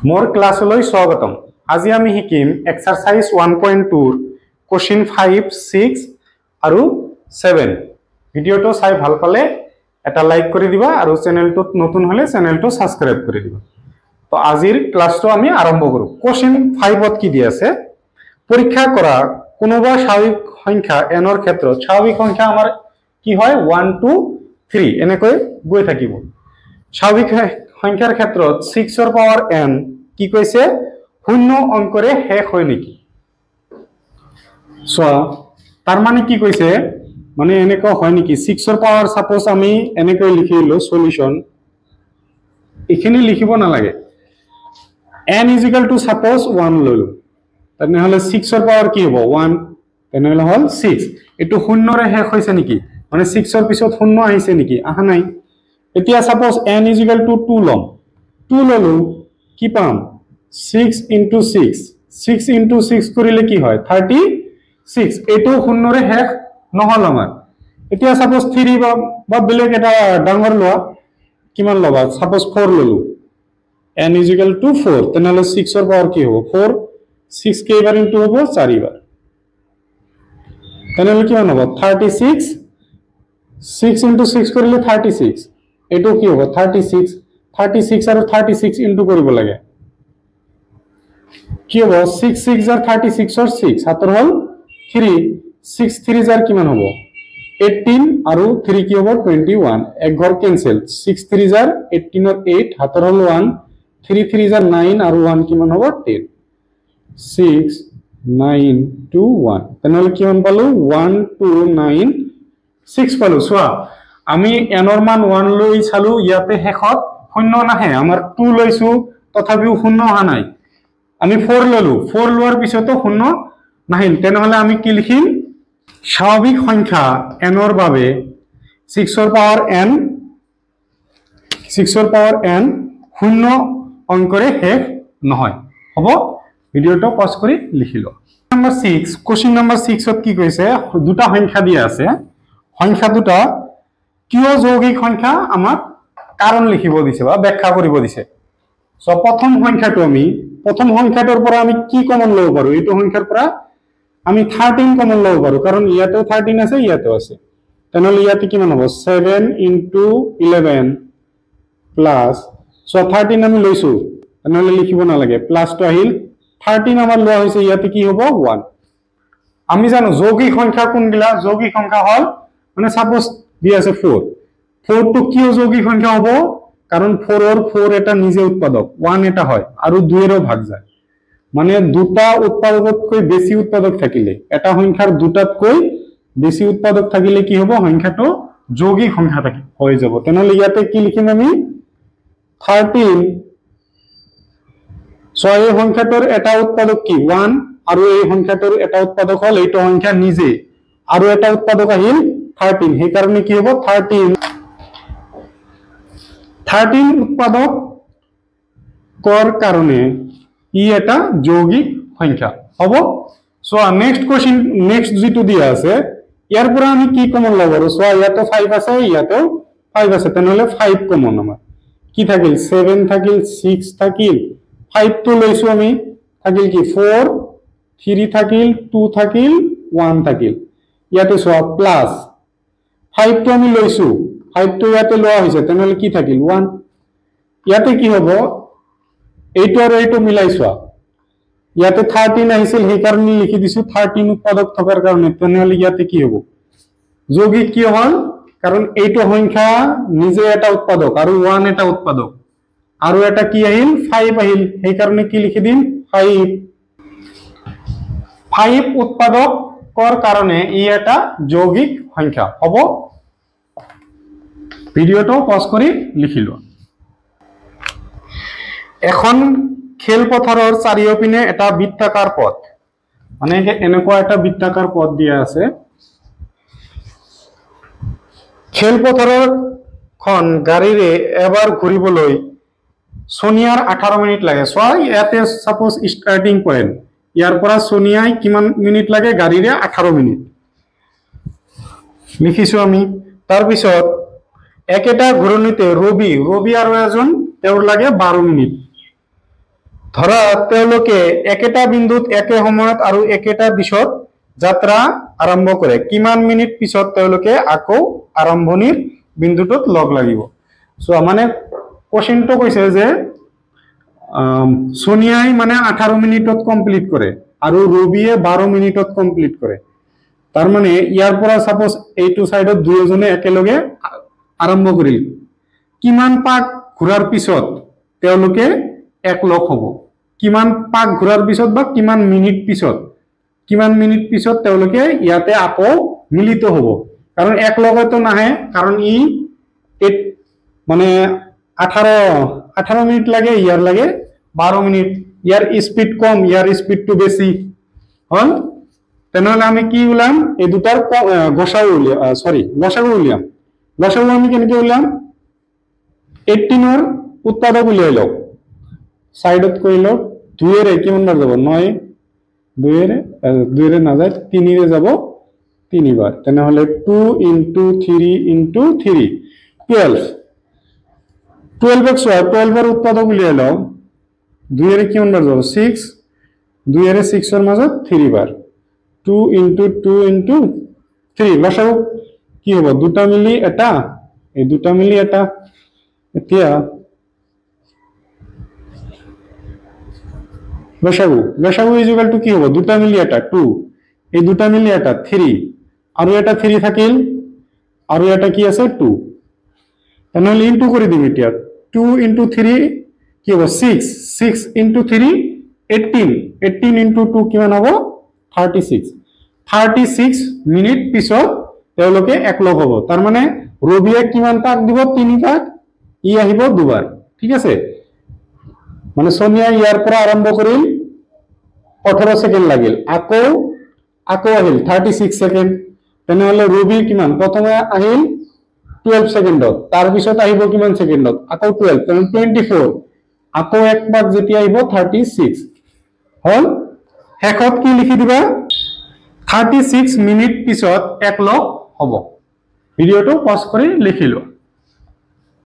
मोर क्लासলৈ স্বাগতম। আজি আমি শিকিম এক্সাৰসাইজ 1.2 ৰ কোশ্চেন 5, 6 আৰু 7। ভিডিওটো চাই ভাল পালে এটা লাইক কৰি দিবা আৰু চেনেলটোত নতুন হলে চেনেলটো সাবস্ক্ৰাইব কৰি দিবা। তো আজিৰ ক্লাসটো আমি আৰম্ভ কৰো। কোশ্চেন 5ত কি দি আছে? পৰীক্ষা কৰা কোনোবা স্বাভাৱিক সংখ্যা n ৰ ক্ষেত্ৰত স্বাভাৱিক সংখ্যা আমাৰ কি হয় 1 2 3 এনেকৈ গৈ থাকিব। স্বাভাৱিক সংখ্যাৰ ক্ষেত্ৰত 6 ৰ পাৱাৰ n কি কৈছে শূন্য অংকৰে শেষ হয় নেকি? সো তাৰ মানে কি কৈছে মানে এনেকৈ হয় নেকি 6 ৰ পাৱাৰ সাপোজ আমি এনেকৈ লিখিলো সলিউশন এখানে লিখিব নালাগে n সাপোজ 1 ললো তেনেহলে 6 ৰ পাৱাৰ কি হ'ব 1 তেনেহলে হল 6 এটো শূন্যৰে শেষ হৈছে নেকি মানে 6 ৰ পিছত শূন্য আহিছে নেকি আহা নাই এতিয়া সাপোজ n 2 লম 2 ললো কি পাম 6 into 6 6 into 6 কৰিলে কি হয় 36 এটো শূন্যৰে শেষ নহল আমাৰ এতিয়া সাপোজ 3 বা বেলেগ এটা ডাঙৰ লোৱা কিমান লবা সাপোজ 4 ললো n 4 তেনেহলে 6 ৰ পাৱাৰ কি হ'ব 4 6 কেইবাৰ ইনটু হ'ব 4 বাৰ তেনেহলে কিমান হ'ব 36 6 into 6 কৰিলে 36 এটো কি হ'ব 36 36 আৰু 36 ইনটু কৰিব লাগে কি হ'ব 6 6 আৰ 36 और 6 হাতৰ হল 3 6 3 জাৰ কিমান হ'ব 18 আৰু 3 কি হ'ব 21 এক ঘৰ ক্যান্সেল 6 3 জাৰ 18 और 8 হাতৰ হল 1 3 3 জাৰ 9 আৰু 1 কিমান হ'ব 10 6 9 2 1 তেনেহলে কিমান পালো 1 2 9 6 পালো সোৱা আমি n ৰ মান 1 লৈ চালো ইয়াতে শেষত শূন্য নাহে আমাৰ 2 লৈছো তথাপিও শূন্য অহা নাই আমি 4 ললো 4 লোৱাৰ পিছতো শূন্য নাহিল তেনেহলে আমি কি লিখিম স্বাভাৱিক সংখ্যা n ৰ বাবে 6 ৰ পাৱাৰ n শূন্য অংকৰে শেষ নহয় হ'ব ভিডিওটো পজ কৰি লিখিলো নাম্বার 6 কোশ্চেন নাম্বার 6 ত কি কৈছে দুটা সংখ্যা দিয়া আছে সংখ্যা দুটা কিয় যৌগিক সংখ্যা আমাক কাৰণ লিখিব দিছে বা ব্যাখ্যা কৰিব দিছে সো প্ৰথম সংখ্যাটো আমি প্ৰথম সংখ্যাটোৰ পৰা আমি কি কমন লব পাৰো এইটো সংখ্যাৰ পৰা আমি 13 কমন লব পাৰো কাৰণ ইয়াতেও 13 আছে ইয়াতেও আছে তেনেহলে ইয়াতে কিমান হ'ব 7 into 11 প্লাস সো 13 আমি লৈছো তেনেহলে লিখিব নালাগে প্লাস টো আহিল 13 আমাৰ লোৱা হৈছে ইয়াতে কি হ'ব 1 আমি জানো যৌগিক সংখ্যা কোনগুলা যৌগিক সংখ্যা হল মানে সাপোজ দি আছে 4 4 টো কি যৌগিক সংখ্যা হ'ব কারণ 4 और 4 এটা নিজে উৎপাদক 1 এটা হয় আৰু 2 এৰও ভাগ যায় মানে দুটা উৎপাদকতকৈ বেশি উৎপাদক থাকিলে এটা সংখ্যাৰ দুটাতকৈ বেশি উৎপাদক থাকিলে কি হ'ব সংখ্যাটো যৌগিক সংখ্যা থাকি হৈ যাব তেনেহলে ইয়াতে কি লিখিম আমি 13 ছয় সংখ্যাটোৰ এটা উৎপাদক কি 1 আৰু এই সংখ্যাটোৰ এটা উৎপাদক হল এইটো সংখ্যা নিজে আৰু এটা উৎপাদক আহিল 13 সেই কাৰণে কি হ'ব 13 উৎপাদক কর কারণে ই এটা যৌগিক সংখ্যা হ'ব সো নেক্সট কোশ্চেন নেক্সট যেটো দিয়া আছে ইয়াৰ পৰা আমি কি কমন লব পাৰো সো ইয়াতে 5 আছে ইয়াতেও 5 আছে তেনেহলে 5 কমন আমাৰ কি থাকিল 7 থাকিল 6 থাকিল 5 তো লৈছো আমি থাকিল কি 4 3 থাকিল 2 থাকিল 1 থাকিল ইয়াতে সো প্লাস 5 তো আমি লৈছো 5 তো ইয়াতে লোৱা হৈছে তেনেহলে কি থাকিল 1 ইয়াতে কি হ'ব এইটো আৰু এইটো মিলাইছো ইয়াতে 13 আহিছিল সেই কাৰণে লিখি দিছো 13 উৎপাদক থকাৰ কাৰণে তেনেহলে ইয়াতে কি হ'ব যৌগিক কি হল কাৰণ এইটো সংখ্যা নিজে এটা উৎপাদক আৰু 1 এটা উৎপাদক আৰু এটা কি আহিল 5 আহিল সেই কাৰণে কি লিখি দিম 5 উৎপাদক কৰ কাৰণে ই এটা যৌগিক সংখ্যা হ'ব ভিডিওটো পজ কৰি লিখিলো এখন খেলপথাৰৰ চাৰিওপিনে এটা বৃত্তাকাৰ পথ মানে এনেকুৱা এটা বৃত্তাকাৰ পথ দিয়া আছে খেলপথাৰৰ খন গাড়ীৰে এবাৰ ঘূৰিবলৈ সোনিয়াৰ 18 মিনিট লাগে সো ইয়াতে সাপোজ স্টাৰ্টিং পয়েন্ট ইয়াৰ পৰা সোনিয়াই কিমান মিনিট লাগে গাড়ীৰে 18 মিনিট লিখিছো আমি তাৰ পিছত একেটা ঘূৰণিতে ৰবি আৰু এজন তেওঁৰ লাগে 12 মিনিট ধৰা তেওঁলোকে একেটা বিন্দুত একে সময়ত আৰু একেটা দিশত যাত্ৰা আৰম্ভ কৰে কিমান মিনিট পিছত তেওঁলোকে আকৌ আৰম্ভণিৰ বিন্দুটোত লগ লাগিব সো মানে কোশ্চেনটো কৈছে যে সোনিয়াই মানে 18 মিনিটত কমপ্লিট কৰে আৰু ৰবিয়ে 12 মিনিটত কমপ্লিট কৰে তাৰ মানে ইয়াৰ পৰা সাপোজ এইটো সাইডত দুইজনে একেলগে আৰম্ভ কৰিল কিমান পাক ঘূৰাৰ পিছত তেওঁলোকে একলগ হ'ব কিমান পাক ঘূৰাৰ পিছত বা কিমান মিনিট পিছত তেওঁলোকে ইয়াতে আকৌ মিলিত হ'ব কাৰণ একলগতো নাহে কাৰণ ই মানে 18 মিনিট লাগে ইয়াৰ লাগে 12 মিনিট ইয়াৰ স্পিড কম ইয়াৰ স্পিডটো বেছি হল তেনেহলে আমি কি উলাম এই দুটাৰ গসাগু উলিয়াম গসাগু আমি কেনেকৈ উলিয়াম 18 ৰ উৎপাদক উলিয়াই লওক সাইডত কইলো 2 এর কিমান বার যাব 9 2 এর না যায় 3 এর যাব 3 বার তেনেহলে 2 * 3 * 3 12 এর 12 এর উৎপাদক উলিয়াই লও 2 এর কিমান বার যাব 6 2 এর 6 এর মাঝে 3 বার 2 * 2 * 3 লসাগু কি হবে দুটা মিলি এটা এই দুটা মিলি এটা এতিয়া লসাগু ইকুয়াল টু কি হবে দুটা মিলি এটা 2 এই দুটা মিলি এটা 3 আর এটা 3 থাকিল আর এটা কি আছে 2 তাহলে ইনটু করে দিবি এটা 2 * 3 কি হবে 6 6 * 3 18 18 * 2 কিমান হবে 36 মিনিট পিছত তেওঁলোকে একলগ হ'ব তাৰ মানে ৰবিয়ে কিমান পাক দিব 3 পাক ই আহিব দুবাৰ ঠিক আছে মানে সোনিয়া ইয়াৰ পৰা আৰম্ভ কৰিল 18 সেকেন্ড লাগিল আকৌ আহিল 36 সেকেন্ড তেনেহলে ৰবি কিমান প্ৰথমে আহিল 12 সেকেন্ডত তাৰ পিছত আহিব কিমান সেকেন্ডত আকৌ 12 তেনে 24 আকৌ এক পাক যেতিয়া আহিব 36 হল শেষত কি লিখি দিবা 36 মিনিট পিছত একলগ হ'ব ভিডিওটো পজ কৰি লিখিলো